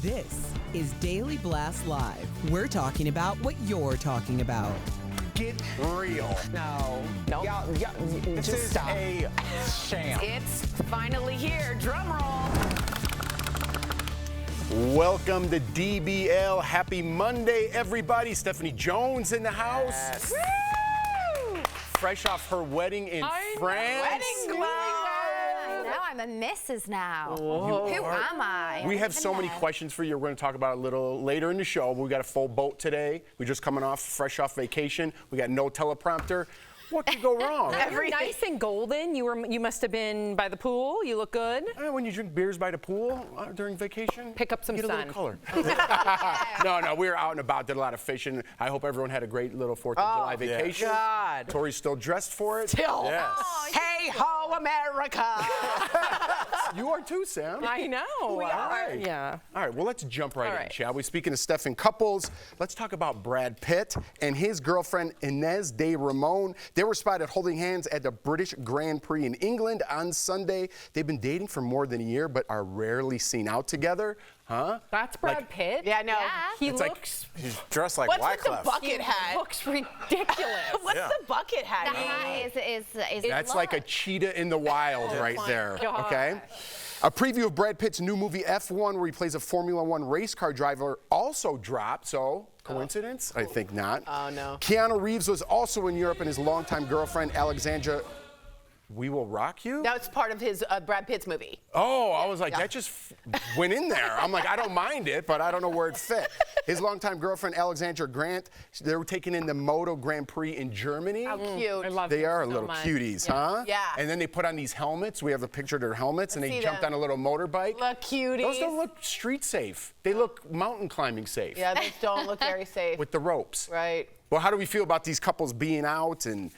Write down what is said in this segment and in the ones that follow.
This is Daily Blast Live. We're talking about what you're talking about. Get real. No. This Just is stop. a sham. It's finally here. Drum roll. Welcome to DBL. Happy Monday, everybody. Stephanie Jones in the house. Yes. Woo! Fresh off her wedding in France. Wedding glow. I know, I'm a missus now. Whoa. Who am I? We have so many questions for you. We're going to talk about it a little later in the show. We got a full boat today. We're just coming fresh off vacation. We got no teleprompter. What could go wrong? You're nice and golden. You must have been by the pool. You look good. When you drink beers by the pool during vacation, Pick up some get a sun. little color. No, we were out and about, did a lot of fishing. I hope everyone had a great little 4th of July vacation. God. Tori's still dressed for it. Still. Yes. Hey ho, America. You are too, Sam. I know. We are. Right. Yeah. All right, well, let's jump right All in, right. shall we? Speaking of Steph and couples, let's talk about Brad Pitt and his girlfriend, Ines de Ramon. They were spotted holding hands at the British Grand Prix in England on Sunday. They've been dating for more than a year, but are rarely seen out together. Huh? That's Brad Pitt. Yeah, no. Yeah. He It's like- looks. He's dressed like What's with Wyclef. the bucket hat? Looks ridiculous. What's Yeah. the bucket hat? The hat is That's like a cheetah in the wild right there, okay? A preview of Brad Pitt's new movie F1, where he plays a Formula One race car driver, also dropped, so coincidence? I think not. Oh, no. Keanu Reeves was also in Europe, and his longtime girlfriend, Alexandra, We Will Rock You? Now it's part of his Brad Pitt's movie. Oh, I was like, that just went in there. I'm like, I don't mind it, but I don't know where it fit. His longtime girlfriend, Alexandra Grant, they were taking in the Moto Grand Prix in Germany. How cute. I love They him are so little much. cuties, Yeah. huh? Yeah. And then they put on these helmets. We have a picture of their helmets, and Let's they see jumped them. on a little motorbike. Look cuties. Those don't look street safe. They look mountain climbing safe. Yeah, those don't look very safe. With the ropes. Right. Well, how do we feel about these couples being out and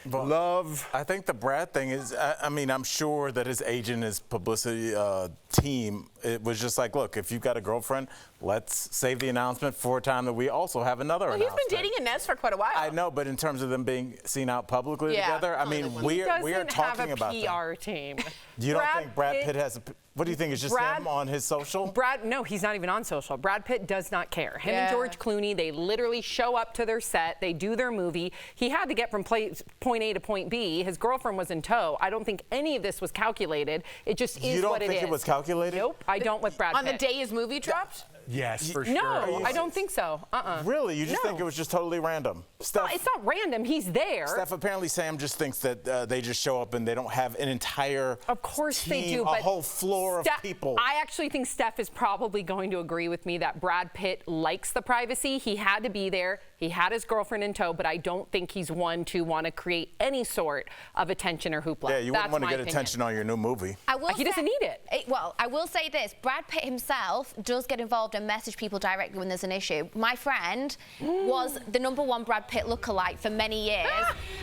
love? I think the Brad thing is, I mean, I'm sure that his agent, his publicity team, it was just like, look, if you've got a girlfriend, let's save the announcement for a time that we also have another Well, he's announcement. been dating Ines for quite a while. I know, but in terms of them being seen out publicly Yeah, together, I only mean, one. we are Doesn't talking have about a them. PR team. You don't think Brad Pitt has a, what do you think, it's just Brad- him on his social? No, he's not even on social. Brad Pitt does not care. Him Yeah. and George Clooney, they literally show up to their set. They do their movie. He had to get from point A to point B. His girlfriend was in tow. I don't think any of this was calculated. It just is You don't what it is. think it was calculated? Nope, I don't with Brad On Pitt. the day his movie dropped? Yes, for sure. No, I don't think so. Really? You just No. think it was just totally random? No, Steph, it's not random. He's there. Steph, apparently Sam just thinks that they just show up and they don't have an entire Of course team, they do, a but whole floor of people. I actually think Steph is probably going to agree with me that Brad Pitt likes the privacy. He had to be there. He had his girlfriend in tow, but I don't think he's one to want to create any sort of attention or hoopla. Yeah, you That's wouldn't want to my get opinion. attention on your new movie. He doesn't need it. Well, I will say this. Brad Pitt himself does get involved and message people directly when there's an issue. My friend was the #1 Brad Pitt lookalike for many years,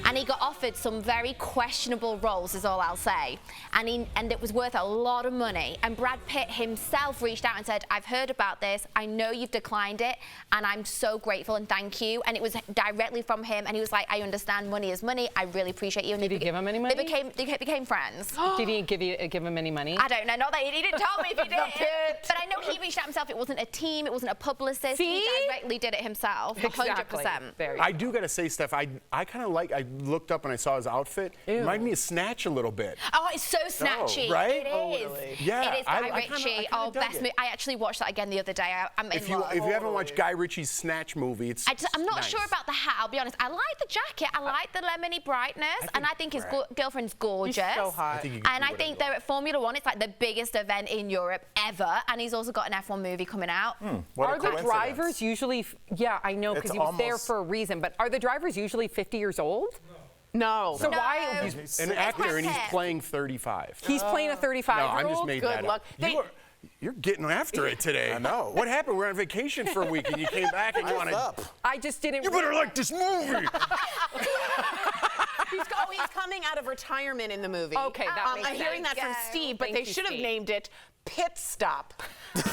and he got offered some very questionable roles, is all I'll say. And it was worth a lot of money. And Brad Pitt himself reached out and said, I've heard about this. I know you've declined it, and I'm so grateful and thank you. And it was directly from him, and he was like, I understand money is money. I really appreciate you. And Did he give him any money? They became friends. Did he give him any money? I don't know. Not that he didn't tell me if he did. Pitt. But I know he reached out himself. It wasn't a team. It wasn't a publicist. See? He directly did it himself. 100%. Very. I do gotta say, Steph, I kind of like. I looked up and I saw his outfit. It reminded me of Snatch a little bit. Oh, it's so snatchy. right? It Oh, is. really? Yeah, It is I Guy kinda- Ritchie. I kinda Oh, dug best it. movie. I actually watched that again the other day. I'm in If you love. haven't watched Guy Ritchie's Snatch movie, it's. I'm not nice. sure about the hat. I'll be honest. I like the jacket. I like the lemony brightness, and I think his girlfriend's gorgeous. so hot. I think you can And do I think whatever. they're at Formula One. It's like the biggest event in Europe ever, and he's also got an F1 movie coming out. What a Are the coincidence. drivers usually? Yeah, I know because It's he was there almost- for a reason. But are the drivers usually 50 years old? No. So No. why? He's an actor and he's Pitt. playing 35. He's playing a 35-year-old. No, I just made Good that luck. up. You're getting after it today. I know. What happened? We're on vacation for a week and you came back and you want What's to. up? I just didn't. You better like this movie. He's coming out of retirement in the movie. Okay, that makes I'm hearing that sense. from Steve, but Thank they you, should have Steve. named it Pit Stop. But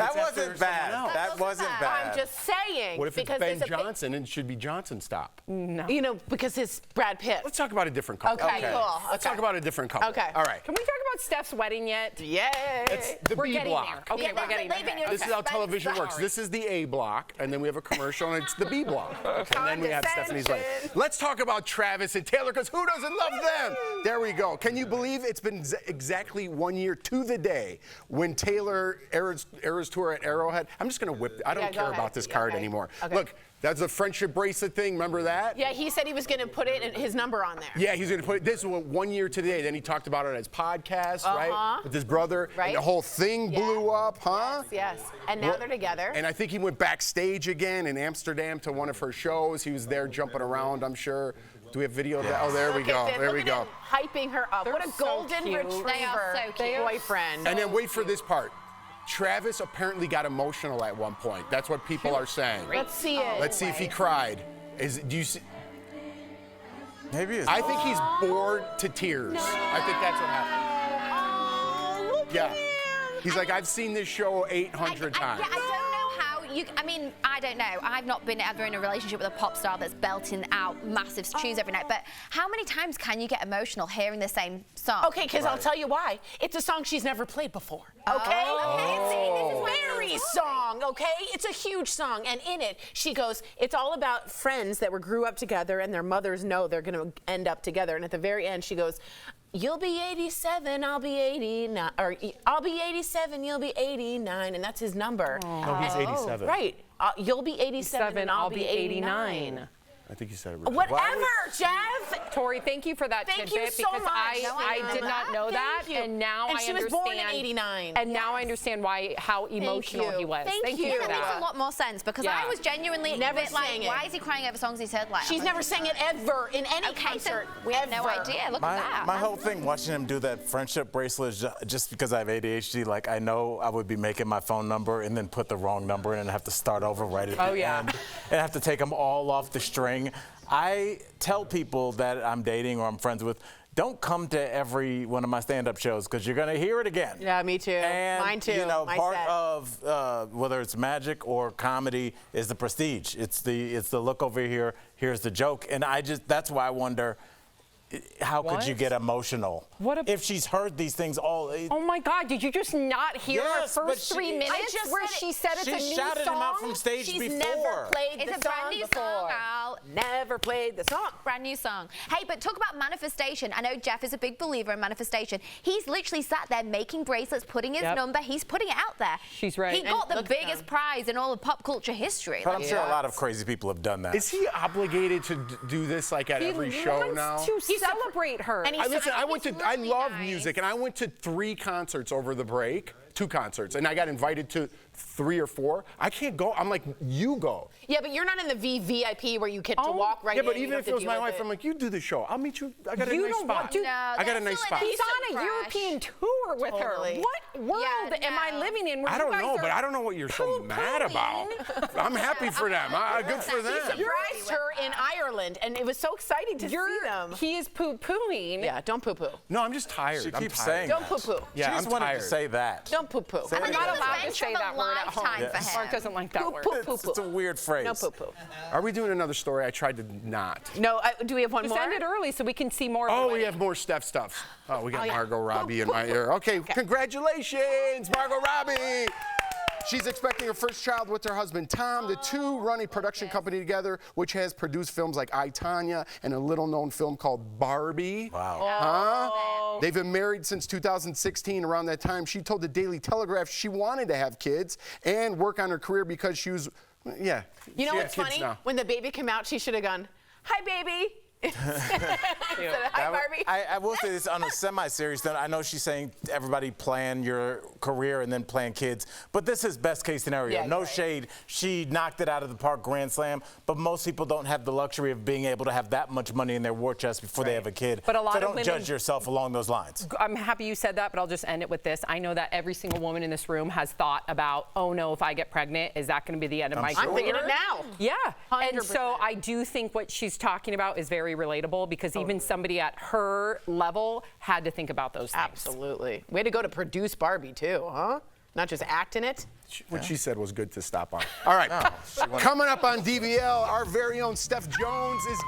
That it's after wasn't bad. someone else. That wasn't bad. I'm just saying. What if it's because Ben there's a Johnson and it should be Johnson Stop? You know, because it's Brad Pitt. Let's talk about a different couple. Okay, cool. Let's Okay. talk about a different couple. Okay. All right. Can we talk about Steph's wedding yet? Yay! It's the We're B getting block. there. Okay, we're getting there. This is how television works. This is the A block, and then we have a commercial, and it's the B block. And then we have Stephanie's wedding. Let's talk about Travis and Taylor, because who doesn't love them? There we go. Can you believe it's been exactly 1 year to the day when Taylor Eras tour at Arrowhead? I'm just going to whip. I don't care about this card anymore. Okay. Look, that's a friendship bracelet thing. Remember that? Yeah, he said he was going to put his number on there. Yeah, he's going to put it. This is 1 year today. Then he talked about it on his podcast, right? With his brother. Right. And the whole thing blew up, huh? Yes. And now they're together. And I think he went backstage again in Amsterdam to one of her shows. He was there jumping around, I'm sure. Do we have video of that? Oh, there we go. There we go. Hyping her up. What a so golden cute. retriever They are so cute. boyfriend. And then wait for this part. Travis apparently got emotional at one point. That's what people are saying. Let's see it. Let's see if he cried. Do you see? Maybe it's. I think he's bored to tears. I think that's what happened. Oh, look Yeah. at him. He's like, I've seen this show 800 times. Yeah, I don't know how you. I mean, I don't know. I've not been ever in a relationship with a pop star that's belting out massive tunes every night. But how many times can you get emotional hearing the same song? Okay, because I'll tell you why. It's a song she's never played before. Okay? It's Mary's song, okay? It's a huge song. And in it, she goes, it's all about friends that grew up together and their mothers know they're going to end up together. And at the very end, she goes, you'll be 87, I'll be 89, or I'll be 87, you'll be 89, and that's his number. No, he's 87. Right. You'll be 87 and I'll be 89. I think you said it right. Whatever, Jeff. Tori, thank you for that Thank tidbit you so because much. I did not know that, Thank you. and now And I she was understand. born in 89. And now I understand how emotional you. he was. Thank you. for That makes that. a lot more sense because Yeah. I was genuinely Never a bit like, sang it. why is he crying over songs he's heard like? She's never sang it ever in any Okay, concert. so we have no ever. idea. Look at that. My whole thing watching him do that friendship bracelet is just because I have ADHD, like I know I would be making my phone number and then put the wrong number in and have to start over right at the end and have to take them all off the string. I tell people that I'm dating or I'm friends with, don't come to every one of my stand-up shows because you're going to hear it again. Yeah, me too. And, Mine too. You know, My part set. of whether it's magic or comedy is the prestige. It's the look over here. Here's the joke, and that's why I wonder. How could you get emotional if she's heard these things all? Oh my God! Did you just not hear her Yes, but first 3 minutes I just where said she said it's a She new shouted song? him out from stage She's before. never played It's the a brand song new before. song out. Never played the song. Brand new song. Hey, but talk about manifestation. I know Jeff is a big believer in manifestation. He's literally sat there making bracelets, putting his number. He's putting it out there. She's right. He got And the look at biggest him. prize in all of pop culture history. But I'm sure a lot of crazy people have done that. Is he obligated to do this like at every show wants now? to celebrate her. And he's Listen, I really love nice. music, and I went to 3 concerts over the break, 2 concerts, and I got invited to 3 or 4. I can't go. I'm like, you go. Yeah, but you're not in the VIP where you get to walk right Yeah, in. but you even don't if have it was to my deal with wife, it. I'm like, you do the show. I'll meet you. I got a You nice don't spot. want to- No, I got a that's nice still spot. an He's on a instant European crush. tour with Totally. her. What world Yeah, am I no. living in? Where I you don't guys know, are but I don't know what you're so mad about. I'm happy for them. Good for He them. surprised her in Ireland, and it was so exciting to see them. He is poo-pooing. Yeah, don't poo-poo. No, I'm just tired. She I'm keeps tired. saying Don't that. poo-poo. Yeah, She just I'm wanted tired. to say that. Don't poo-poo. I'm not allowed to Adventure say of that a word at home. lifetime for him. Mark doesn't like that word. It's a weird phrase. No poo-poo. Are we doing another story? I tried to not. No, do we have one Just more? end it early so we can see more of the Oh, we wedding. have more Steph stuff. Oh, we got yeah. Margot Robbie in my ear. Okay, congratulations, Margot Robbie. She's expecting her first child with her husband, Tom. The two run a production company together, which has produced films like I, Tonya and a little-known film called Barbie. Wow. Huh? They've been married since 2016. Around that time, she told the Daily Telegraph she wanted to have kids and work on her career because she was, You know she had what's kids funny? now. When the baby came out, she should have gone, "Hi, baby." Hi, Barbie. I will say this on a semi-serious note. I know she's saying everybody plan your career and then plan kids, but this is best case scenario. Yeah, no right. shade. She knocked it out of the park, grand slam. But most people don't have the luxury of being able to have that much money in their war chest before they have a kid. But a lot so of don't women- judge yourself along those lines. I'm happy you said that, but I'll just end it with this. I know that every single woman in this room has thought about, oh no, if I get pregnant, is that going to be the end of my sure. career? I'm thinking it now. Yeah. And 100%. so I do think what she's talking about is very relatable because even somebody at her level had to think about those things. Absolutely. Way to go to produce Barbie, too, huh? Not just act in it. what she said was good to stop on. All right, coming up on DVL, our very own Steph Jones is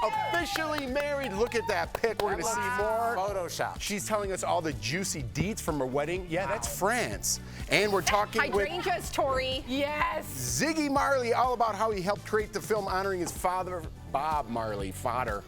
officially married. Look at that pic. We're going to see more. Photoshop. She's telling us all the juicy deets from her wedding. Yeah, that's France. And we're talking with Hydrangeas, Tori. Yes. Ziggy Marley, all about how he helped create the film honoring his father, Bob Marley, father.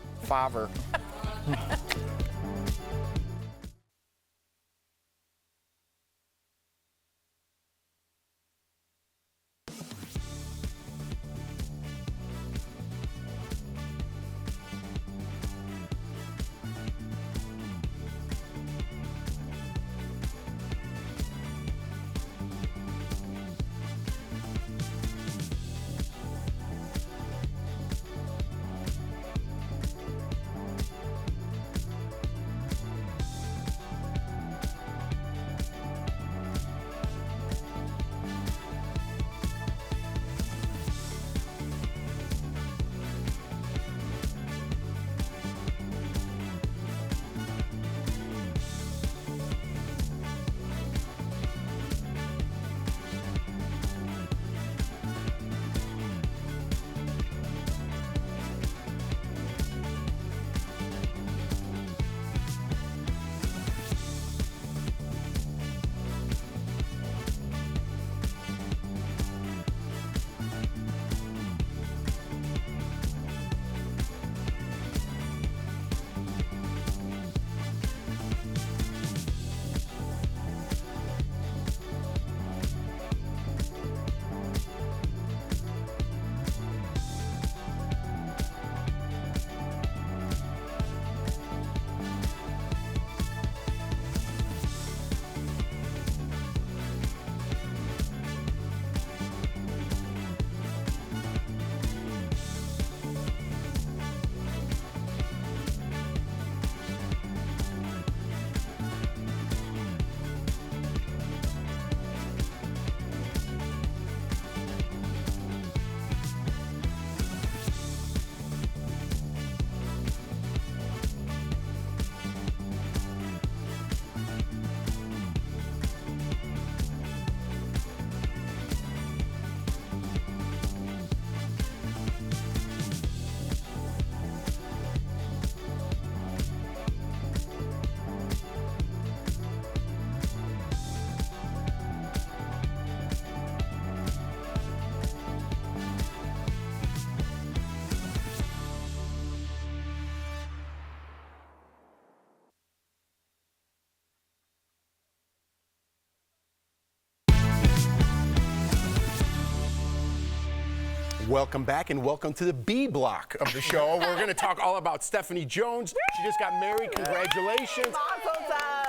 Welcome back and welcome to the B block of the show. We're going to talk all about Stephanie Jones. She just got married. Congratulations.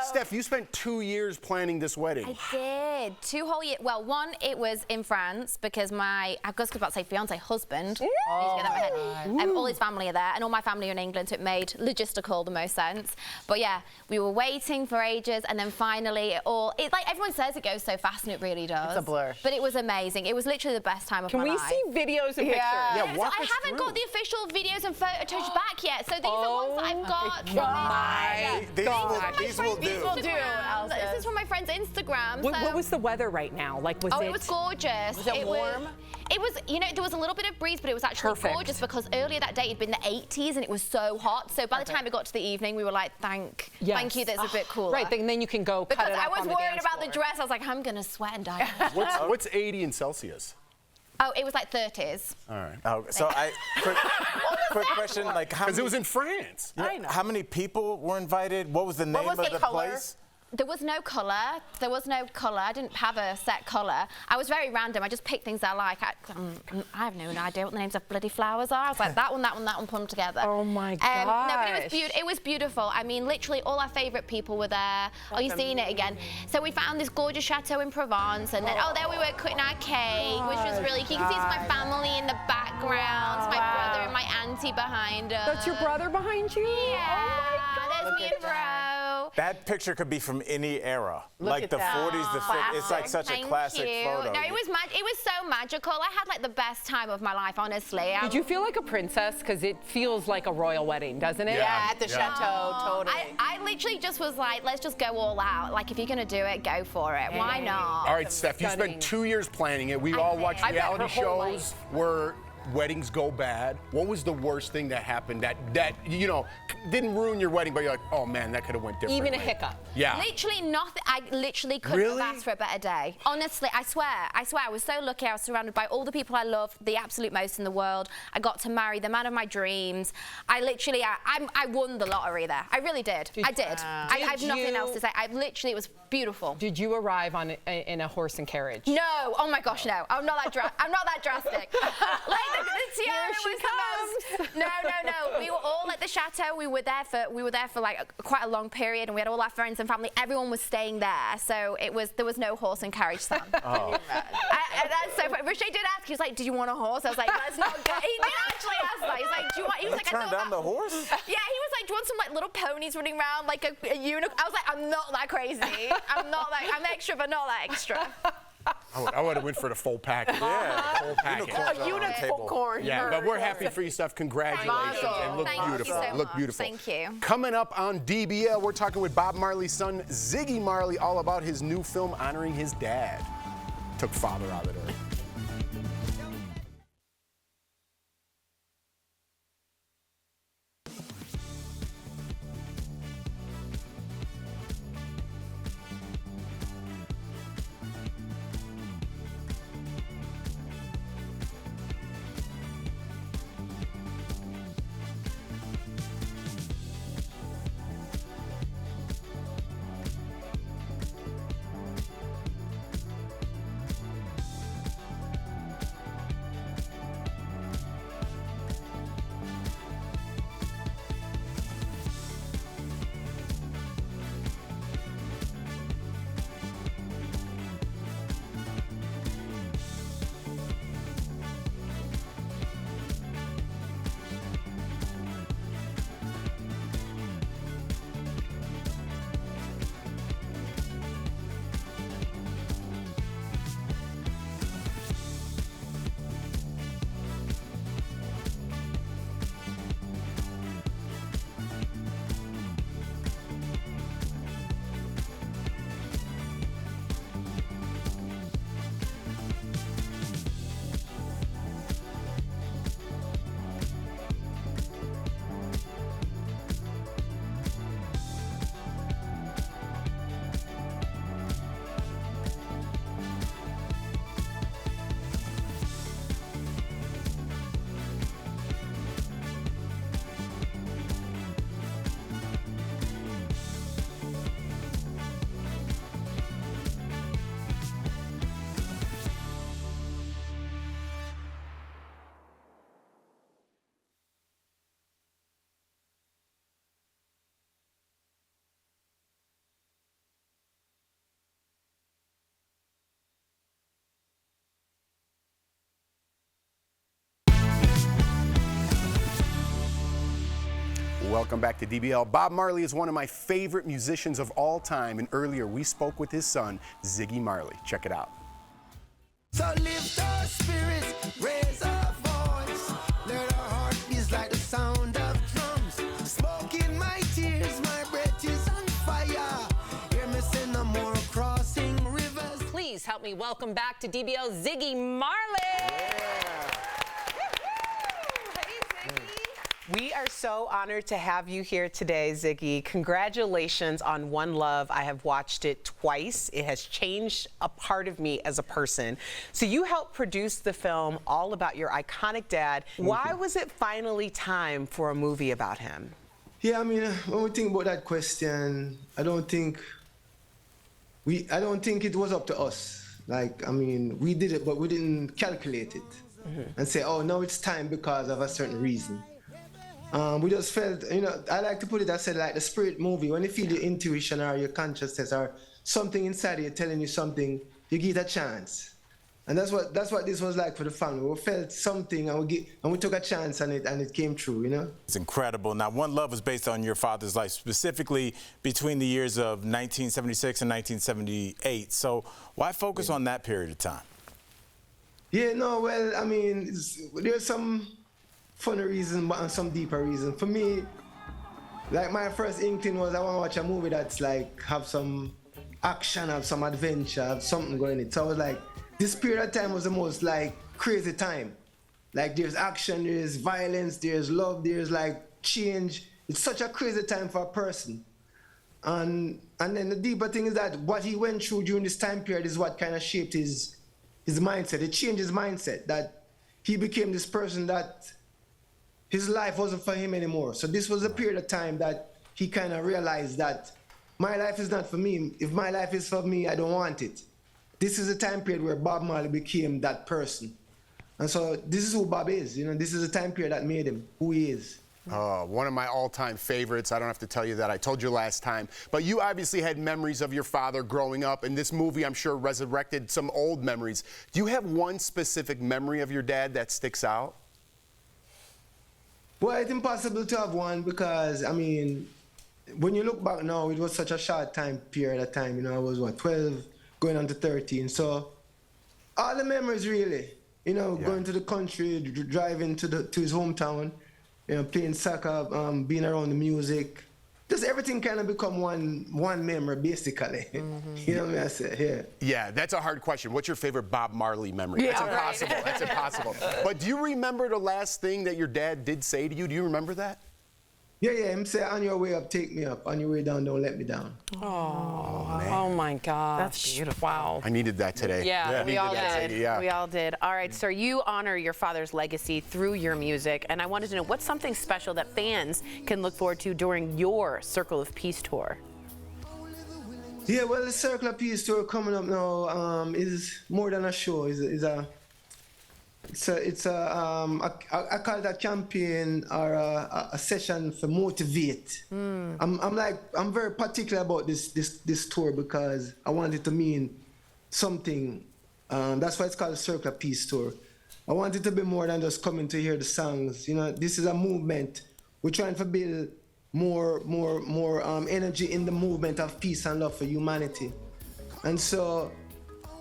Steph, you spent 2 years planning this wedding. I did. 2 whole years. Well, one, it was in France because I was about to say fiance, husband. All his family are there, and all my family are in England, so it made logistical the most sense. But yeah, we were waiting for ages, and then finally it's like everyone says it goes so fast, and it really does. It's a blur. But it was amazing. It was literally the best time of my life. Can we see videos and pictures? Yeah, walk I us haven't through. got the official videos and photos back yet, so these are ones that I've got. These will do. This is from my friend's Instagram. What was the weather right now? Like, was it? It was gorgeous. Was it warm? It was, there was a little bit of breeze, but it was actually gorgeous because earlier that day it'd been the 80s and it was so hot. So by the time it got to the evening, we were like, thank you, that's a bit cooler. Right, then you can go cut it up I was on the worried dance about floor. the dress. I was like, I'm gonna sweat and die. What's 80 in Celsius? Oh, it was like 30s. All right. Oh, so quick question, like how Because it many, was in France. I know. how many people were invited? What was the name was of the the color? place? There was no colour. I didn't have a set colour. I was very random. I just picked things I like. I have no idea what the names of bloody flowers are. I was like, that one, put them together. Oh my gosh. No, but it was beautiful. I mean, literally all our favourite people were there. You're seeing it again. So we found this gorgeous chateau in Provence, and then there we were cutting our cake, which was really cute. You can see it's my family in the background, it's my brother and my auntie behind us. That's your brother behind you? Yeah. Oh my God. There's me and Bro. That picture could be from any era, like at the that. 40s, the 50s. It's like such a classic photo. No, it was so magical. I had like the best time of my life, honestly. Did you feel like a princess? Because it feels like a royal wedding, doesn't it? Yeah, at the chateau, totally. I literally just was like, let's just go all out. Like, if you're gonna do it, go for it. Why not? All right, Steph, you spent 2 years planning it. We've all watched I bet reality her whole shows where weddings go bad. What was the worst thing that happened that you know didn't ruin your wedding, but you're like, oh man, that could have went differently? Even a hiccup. Yeah. Literally nothing. I literally couldn't have asked for a better day. Honestly, I swear, I was so lucky. I was surrounded by all the people I love, the absolute most in the world. I got to marry the man of my dreams. I literally, I won the lottery there. I really did. I did. I have nothing else to say. I literally, it was beautiful. Did you arrive in a horse and carriage? No. Oh my gosh, no. I'm not that drastic. Like the tiara was the most. No. We were all at the chateau. We were there for like quite a long period, and we had all our friends and family. Everyone was staying there, so there was no horse and carriage, Sam. Oh. That's so funny. Rishay did ask. He was like, "Did you want a horse?" I was like, "That's not good." He did actually ask that. He's like, "Do you want?" He was like, Turn down the horse? Yeah, he was like, "Do you want some like little ponies running around like a unicorn?" I was like, "I'm not that crazy. I'm extra, but not that extra." I would have went for the full package. Yeah. Full package. A unicorn. Yeah, but we're happy for you, Steph. Congratulations. And look Thank beautiful. you so Look much. beautiful. Thank you. Coming up on DBL, we're talking with Bob Marley's son, Ziggy Marley, all about his new film honoring his dad. Took father out of it. Welcome back to DBL. Bob Marley is one of my favorite musicians of all time, and earlier we spoke with his son, Ziggy Marley. Check it out. So lift our spirits, raise our voice. Let our heart beat like the sound of drums. Smoke in my tears, my breath is on fire. Hear me say no more crossing rivers. Please help me welcome back to DBL Ziggy Marley. We are so honored to have you here today, Ziggy. Congratulations on One Love. I have watched it twice. It has changed a part of me as a person. So you helped produce the film all about your iconic dad. Why was it finally time for a movie about him? Yeah, I mean, when we think about that question, I don't think it was up to us. Like, I mean, we did it, but we didn't calculate it and say, oh, no, it's time because of a certain reason. We just felt, you know, I like to put it, I said, like the spirit movie. When you feel your intuition or your consciousness or something inside of you telling you something, you give it a chance. And that's what this was like for the family. We felt something and we took a chance and it came true, you know? It's incredible. Now, One Love was based on your father's life, specifically between the years of 1976 and 1978. So why focus on that period of time? Yeah, no, well, I mean, there's some funny reason, but some deeper reason. For me, like my first inkling was I want to watch a movie that's like have some action, have some adventure, have something going in it. So I was like, this period of time was the most like crazy time. Like there's action, there's violence, there's love, there's like change. It's such a crazy time for a person. And then the deeper thing is that what he went through during this time period is what kind of shaped his mindset. It changed his mindset, that he became this person that his life wasn't for him anymore. So this was a period of time that he kind of realized that my life is not for me. If my life is for me, I don't want it. This is a time period where Bob Marley became that person. And so this is who Bob is. You know, this is a time period that made him who he is. One of my all-time favorites. I don't have to tell you that. I told you last time. But you obviously had memories of your father growing up, and this movie, I'm sure, resurrected some old memories. Do you have one specific memory of your dad that sticks out? Well, it's impossible to have one because, I mean, when you look back now, it was such a short time period of time. You know, I was, 12, going on to 13. So all the memories, really, you know, going to the country, driving to his hometown, you know, playing soccer, being around the music. Just everything kind of become one memory, basically. You know what I say? Yeah. Yeah, that's a hard question. What's your favorite Bob Marley memory? Yeah, that's impossible. That's impossible. But do you remember the last thing that your dad did say to you? Do you remember that? Yeah, him say, on your way up, take me up. On your way down, don't let me down. Oh my gosh. That's beautiful. Wow. I needed that today. Yeah, We all did. Yeah. We all did. All right, sir, you honor your father's legacy through your music, and I wanted to know what's something special that fans can look forward to during your Circle of Peace tour? Yeah, well, the Circle of Peace tour coming up now is more than a show. I call it a campaign or a session for motivate. I'm very particular about this tour because I want it to mean something. That's why it's called the Circle of Peace tour. I want it to be more than just coming to hear the songs. You know, this is a movement. We're trying to build more energy in the movement of peace and love for humanity, and so.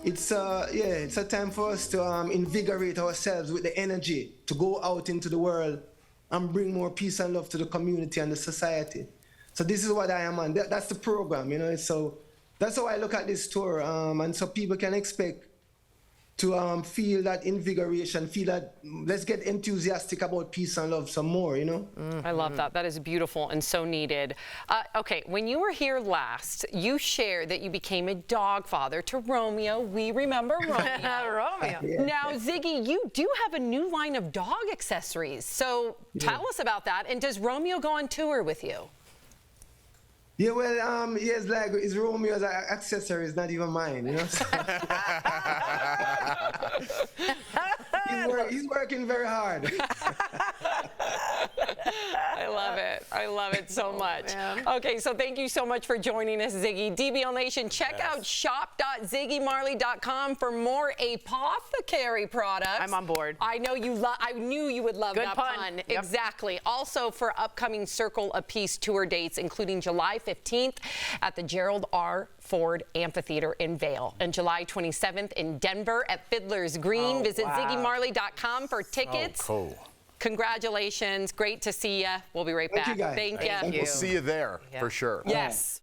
It's a time for us to invigorate ourselves with the energy to go out into the world and bring more peace and love to the community and the society. So this is what I am on. That's the program, you know. So that's how I look at this tour, and so people can expect to feel that invigoration, feel that let's get enthusiastic about peace and love some more, you know? I love that. That is beautiful and so needed. Okay, when you were here last, you shared that you became a dog father to Romeo. We remember Romeo. Romeo. Now, Ziggy, you do have a new line of dog accessories. So tell us about that. And does Romeo go on tour with you? Yeah, well, yes, like it's Romeo's accessory, it's not even mine, you know? He's working very hard. I love it. I love it so much. Okay, so thank you so much for joining us, Ziggy. DBL Nation, check out shop.ziggymarley.com for more apothecary products. I'm on board. I know you I knew you would love that pun. Yep. Exactly. Also for upcoming Circle of Peace tour dates, including July 15th at the Gerald R. Ford Amphitheater in Vail, and July 27th in Denver at Fiddler's Green. Visit ziggymarley.com for tickets. Oh, cool. Congratulations. Great to see you. We'll be right back. Thank you, guys. Thank you. We'll see you there for sure. Yes.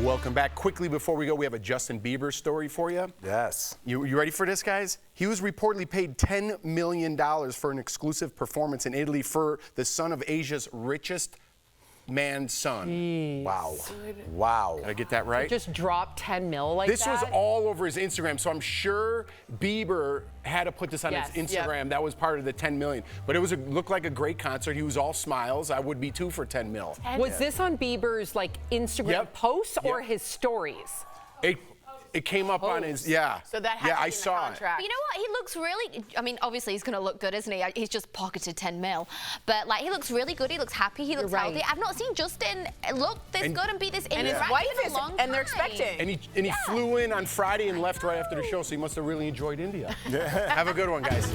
Welcome back. Quickly before we go, we have a Justin Bieber story for you. Yes. You ready for this, guys? He was reportedly paid $10 million for an exclusive performance in Italy for the son of Asia's richest man's son. Wow. Wow. Did I get that right? Just drop 10 mil like This that? was all over his Instagram, so I'm sure Bieber had to put this on Yes, his Instagram. That was part of the 10 million. But it looked like a great concert. He was all smiles. I would be too for 10 mil. Was this on Bieber's like Instagram posts or his stories? It came up on his, yeah. So that has to be I in the saw contract. But you know what? He looks really, I mean, obviously he's going to look good, isn't he? He's just pocketed 10 mil. But like, he looks really good. He looks happy. He looks healthy. I've not seen Justin look this good and be this And his interactive wife in is, a long and time. they're expecting. And he flew in on Friday and left right after the show, so he must have really enjoyed India. Have a good one, guys.